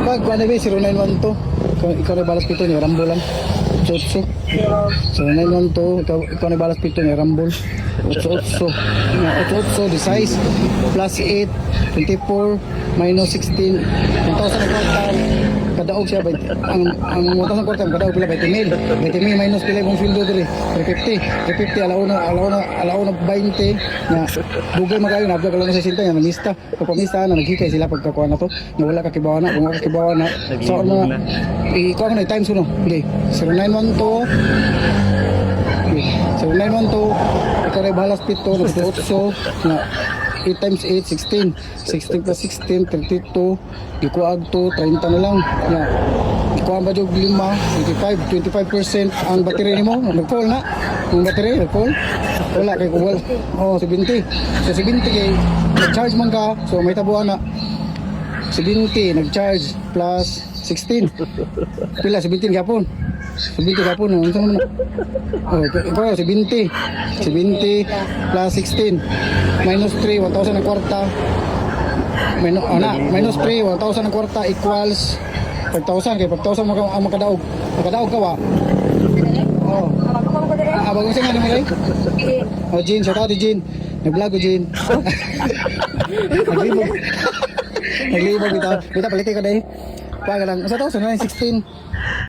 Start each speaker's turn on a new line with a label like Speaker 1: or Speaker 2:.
Speaker 1: bag, ano ba, 0912. Ikaw na balas pito niya, Rambo lang. 88. 0912, ikaw na balas pito niya, Rambo. 88. 88, the size. Plus 8, 24, minus 16. 1,000 ang kwarta. Kadaog siya, ang 1,000 ang kwarta, kadaog pila, 20 mil. 20 mil minus pila yung sweldo diri. 350. 350, alaw na 20. Na, dugay magayo, nabda ka lang sa sinta, nga nangista. Pagpamista na, naghikay sila pagkakuha na to. Na wala kakibawa na, kung wala kakibawa na. So, mga, ikaw ako na, times ko no. Okay, 0912. Okay, 0912. Ikaw na balas pito, nagtuotso. Na, 8 times 8, 16. 16 plus 16, 32. Ikuag to, 30 na lang. Yeah. Ikuag ba yung 5, 25% ang battery mo. Nag-fall na. Ang battery, nag-fall. Wala, kay kuwal. Oh, 70. So, 70 kay, nag-charge man ka. So, may tabuan na. 70, nag-charge plus 16. Pila, 17 kapon. 70 kapon. Ano naman na? Oh, ikaw, 70. 70 plus 16. Minus 3, 1,000 ang kwarta. Minus 3, 1,000 ang kwarta equals 5,000. Kaya 5,000 ang makadaog. Makadaog ka ba? Oo. Bagong siya nga naman rin? Oh, Jean, shout out to Jean. Nag-vlog ko, Jean. Naglibog. Naglibog kita. Kita, palitin ka dahil. Paga lang. Sa 2016.